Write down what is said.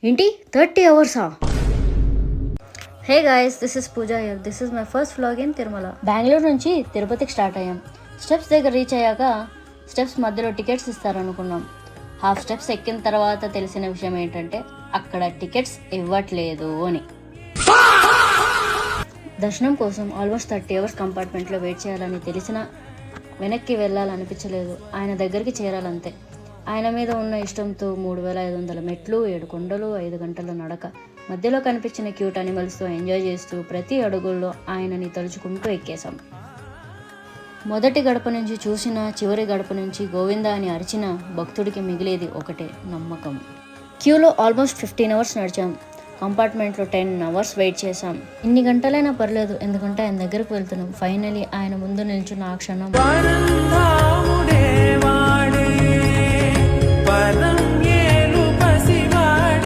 ఏంటి 30 అవర్సా? Hey guys, this is Pooja here. This is my first vlog in Tirumala. Bengaluru నుంచి తిరుపతికి స్టార్ట్ అయ్యాం. స్టెప్స్ దగ్గర రీచ్ అయ్యాక స్టెప్స్ మధ్యలో టికెట్స్ ఇస్తారనుకున్నాం. హాఫ్ స్టెప్స్ ఎక్కిన తర్వాత తెలిసిన విషయం ఏంటంటే అక్కడ టికెట్స్ ఇవ్వట్లేదు అని. దర్శనం కోసం ఆల్మోస్ట్ 30 అవర్స్ కంపార్ట్మెంట్లో వెయిట్ చేయాలని తెలిసినా వెనక్కి వెళ్ళాలనిపించలేదు. ఆయన దగ్గరికి చేరాలంతే. ఆయన మీద ఉన్న ఇష్టంతో 3500 మెట్లు, 7 కొండలు, 5 గంటల నడక, మధ్యలో కనిపించిన క్యూట్ అనిమల్స్తో ఎంజాయ్ చేస్తూ ప్రతి అడుగుల్లో ఆయనని తలుచుకుంటూ ఎక్కేశాం. మొదటి గడప నుంచి చూసిన, చివరి గడప నుంచి గోవిందా అని అరిచిన భక్తుడికి మిగిలేది ఒకటే, నమ్మకం. క్యూలో ఆల్మోస్ట్ 15 అవర్స్ నడిచాం. కంపార్ట్మెంట్లో 10 అవర్స్ వెయిట్ చేశాం. ఇన్ని గంటలైనా పర్లేదు, ఎందుకంటే ఆయన దగ్గరకు వెళ్తున్నాం. ఫైనలీ ఆయన ముందు నిల్చున్న ఆ క్షణం